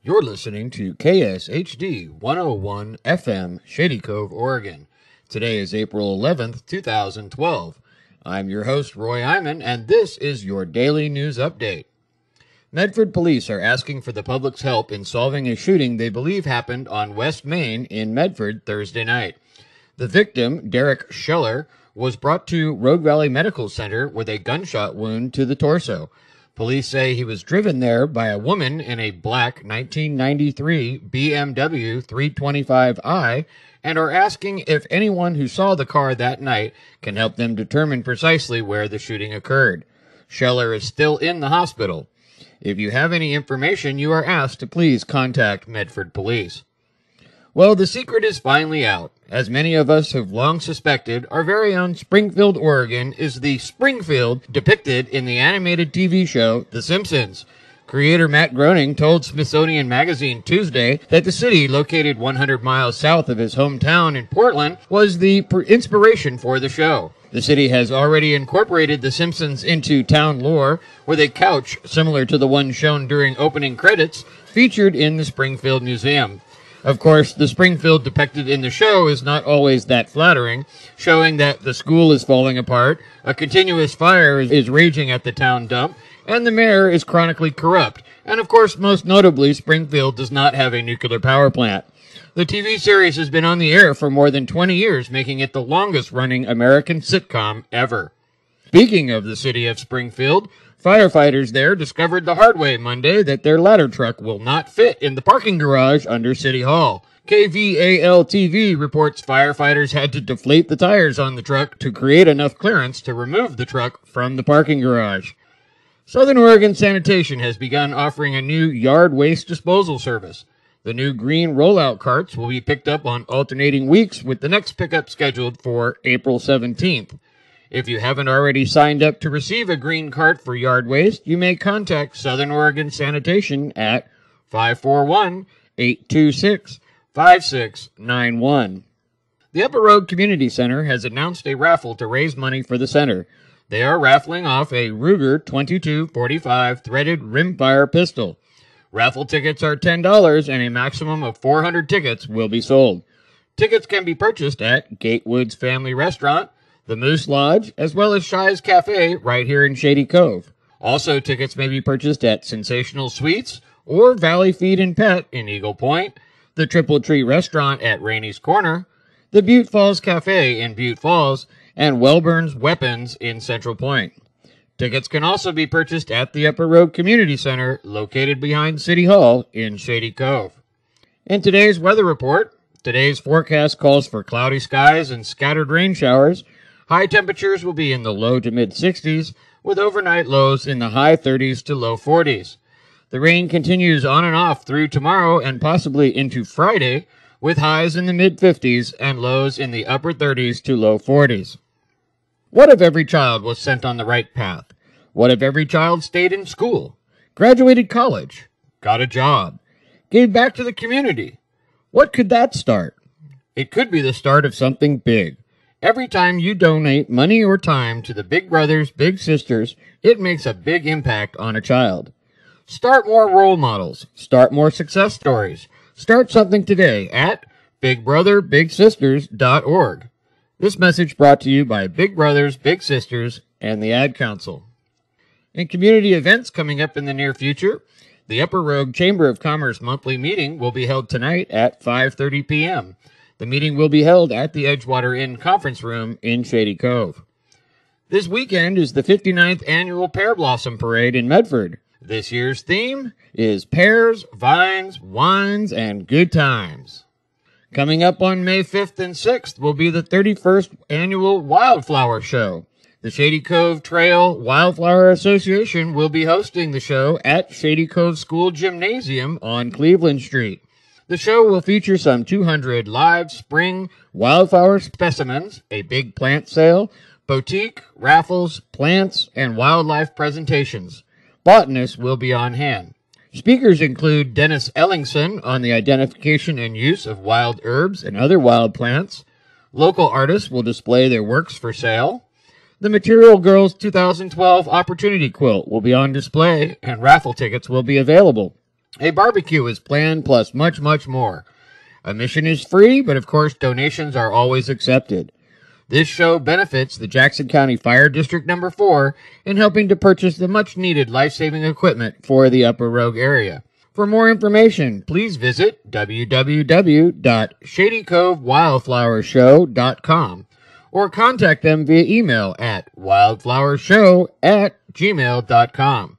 You're listening to KSHD 101 FM, Shady Cove, Oregon. Today is April 11th, 2012. I'm your host, Roy Iman, and this is your daily news update. Medford police are asking for the public's help in solving a shooting they believe happened on West Main in Medford Thursday night. The victim, Derek Scheller, was brought to Rogue Valley Medical Center with a gunshot wound to the torso. Police say he was driven there by a woman in a black 1993 BMW 325i and are asking if anyone who saw the car that night can help them determine precisely where the shooting occurred. Scheller is still in the hospital. If you have any information, you are asked to please contact Medford Police. Well, the secret is finally out. As many of us have long suspected, our very own Springfield, Oregon is the Springfield depicted in the animated TV show The Simpsons. Creator Matt Groening told Smithsonian Magazine Tuesday that the city, located 100 miles south of his hometown in Portland, was the inspiration for the show. The city has already incorporated The Simpsons into town lore, with a couch similar to the one shown during opening credits featured in the Springfield Museum. Of course, the Springfield depicted in the show is not always that flattering, showing that the school is falling apart, a continuous fire is raging at the town dump, and the mayor is chronically corrupt. And of course, most notably, Springfield does not have a nuclear power plant. The TV series has been on the air for more than 20 years, making it the longest-running American sitcom ever. Speaking of the city of Springfield, firefighters there discovered the hard way Monday that their ladder truck will not fit in the parking garage under City Hall. KVAL-TV reports firefighters had to deflate the tires on the truck to create enough clearance to remove the truck from the parking garage. Southern Oregon Sanitation has begun offering a new yard waste disposal service. The new green rollout carts will be picked up on alternating weeks, with the next pickup scheduled for April 17th. If you haven't already signed up to receive a green cart for yard waste, you may contact Southern Oregon Sanitation at 541-826-5691. The Upper Road Community Center has announced a raffle to raise money for the center. They are raffling off a Ruger 2245 threaded rimfire pistol. Raffle tickets are $10 and a maximum of 400 tickets will be sold. Tickets can be purchased at Gatewoods Family Restaurant, the Moose Lodge, as well as Shy's Cafe right here in Shady Cove. Also, tickets may be purchased at Sensational Sweets or Valley Feed and Pet in Eagle Point, the Triple Tree Restaurant at Rainey's Corner, the Butte Falls Cafe in Butte Falls, and Wellburn's Weapons in Central Point. Tickets can also be purchased at the Upper Road Community Center, located behind City Hall in Shady Cove. In today's weather report, today's forecast calls for cloudy skies and scattered rain showers. High temperatures will be in the low to mid-60s, with overnight lows in the high 30s to low 40s. The rain continues on and off through tomorrow and possibly into Friday, with highs in the mid-50s and lows in the upper 30s to low 40s. What if every child was sent on the right path? What if every child stayed in school, graduated college, got a job, gave back to the community? What could that start? It could be the start of something big. Every time you donate money or time to the Big Brothers, Big Sisters, it makes a big impact on a child. Start more role models. Start more success stories. Start something today at BigBrotherBigSisters.org. This message brought to you by Big Brothers, Big Sisters, and the Ad Council. In community events coming up in the near future, the Upper Rogue Chamber of Commerce monthly meeting will be held tonight at 5:30 p.m. The meeting will be held at the Edgewater Inn Conference Room in Shady Cove. This weekend is the 59th Annual Pear Blossom Parade in Medford. This year's theme is Pears, Vines, Wines, and Good Times. Coming up on May 5th and 6th will be the 31st Annual Wildflower Show. The Shady Cove Trail Wildflower Association will be hosting the show at Shady Cove School Gymnasium on Cleveland Street. The show will feature some 200 live spring wildflower specimens, a big plant sale, boutique, raffles, plants, and wildlife presentations. Botanists will be on hand. Speakers include Dennis Ellingson on the identification and use of wild herbs and other wild plants. Local artists will display their works for sale. The Material Girls 2012 Opportunity Quilt will be on display, and raffle tickets will be available. A barbecue is planned, plus much, much more. Admission is free, but of course donations are always accepted. This show benefits the Jackson County Fire District Number 4 in helping to purchase the much-needed life-saving equipment for the Upper Rogue area. For more information, please visit www.shadycovewildflowershow.com or contact them via email at wildflowershow@gmail.com.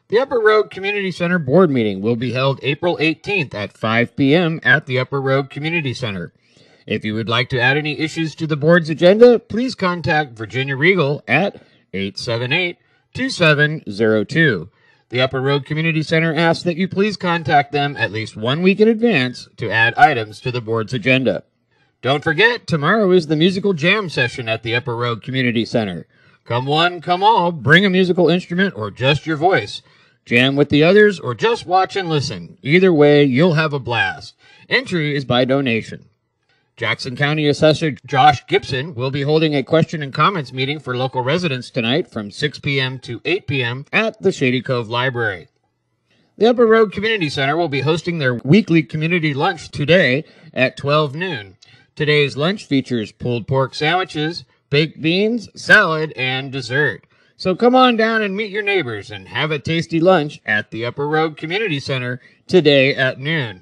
The Upper Rogue Community Center Board Meeting will be held April 18th at 5 p.m. at the Upper Rogue Community Center. If you would like to add any issues to the board's agenda, please contact Virginia Regal at 878-2702. The Upper Rogue Community Center asks that you please contact them at least 1 week in advance to add items to the board's agenda. Don't forget, tomorrow is the musical jam session at the Upper Rogue Community Center. Come one, come all, bring a musical instrument or just your voice. Jam with the others or just watch and listen. Either way, you'll have a blast. Entry is by donation. Jackson County Assessor Josh Gibson will be holding a question and comments meeting for local residents tonight from 6 p.m. to 8 p.m. at the Shady Cove Library. The Upper Rogue Community Center will be hosting their weekly community lunch today at 12 noon. Today's lunch features pulled pork sandwiches, baked beans, salad, and dessert. So come on down and meet your neighbors and have a tasty lunch at the Upper Rogue Community Center today at noon.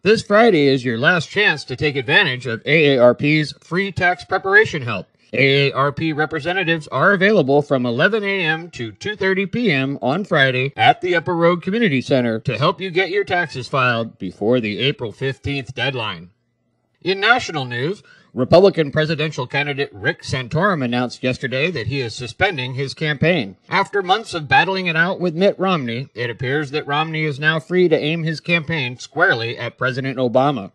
This Friday is your last chance to take advantage of AARP's free tax preparation help. AARP representatives are available from 11 a.m. to 2:30 p.m. on Friday at the Upper Rogue Community Center to help you get your taxes filed before the April 15th deadline. In national news, Republican presidential candidate Rick Santorum announced yesterday that he is suspending his campaign. After months of battling it out with Mitt Romney, it appears that Romney is now free to aim his campaign squarely at President Obama.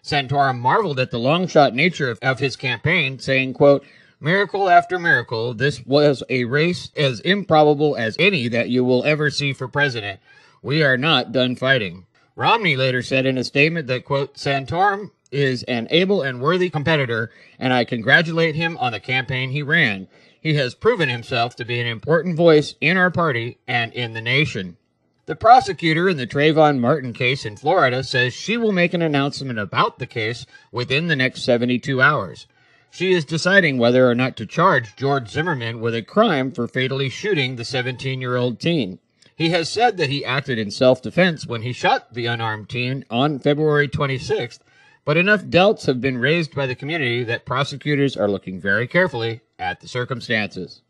Santorum marveled at the long-shot nature of his campaign, saying, quote, "Miracle after miracle, this was a race as improbable as any that you will ever see for president. We are not done fighting." Romney later said in a statement that, quote, "Santorum is an able and worthy competitor, and I congratulate him on the campaign he ran. He has proven himself to be an important voice in our party and in the nation." The prosecutor in the Trayvon Martin case in Florida says she will make an announcement about the case within the next 72 hours. She is deciding whether or not to charge George Zimmerman with a crime for fatally shooting the 17-year-old teen. He has said that he acted in self-defense when he shot the unarmed teen on February 26th, but enough doubts have been raised by the community that prosecutors are looking very carefully at the circumstances.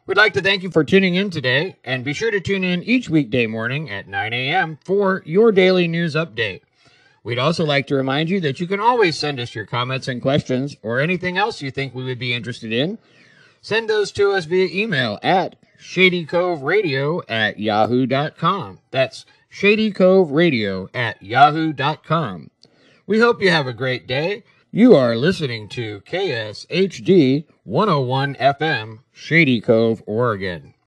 We'd like to thank you for tuning in today, and be sure to tune in each weekday morning at 9 a.m. for your daily news update. We'd also like to remind you that you can always send us your comments and questions or anything else you think we would be interested in. Send those to us via email at shadycoveradio@yahoo.com. That's shadycoveradio@yahoo.com. We hope you have a great day. You are listening to KSHD 101 FM, Shady Cove, Oregon.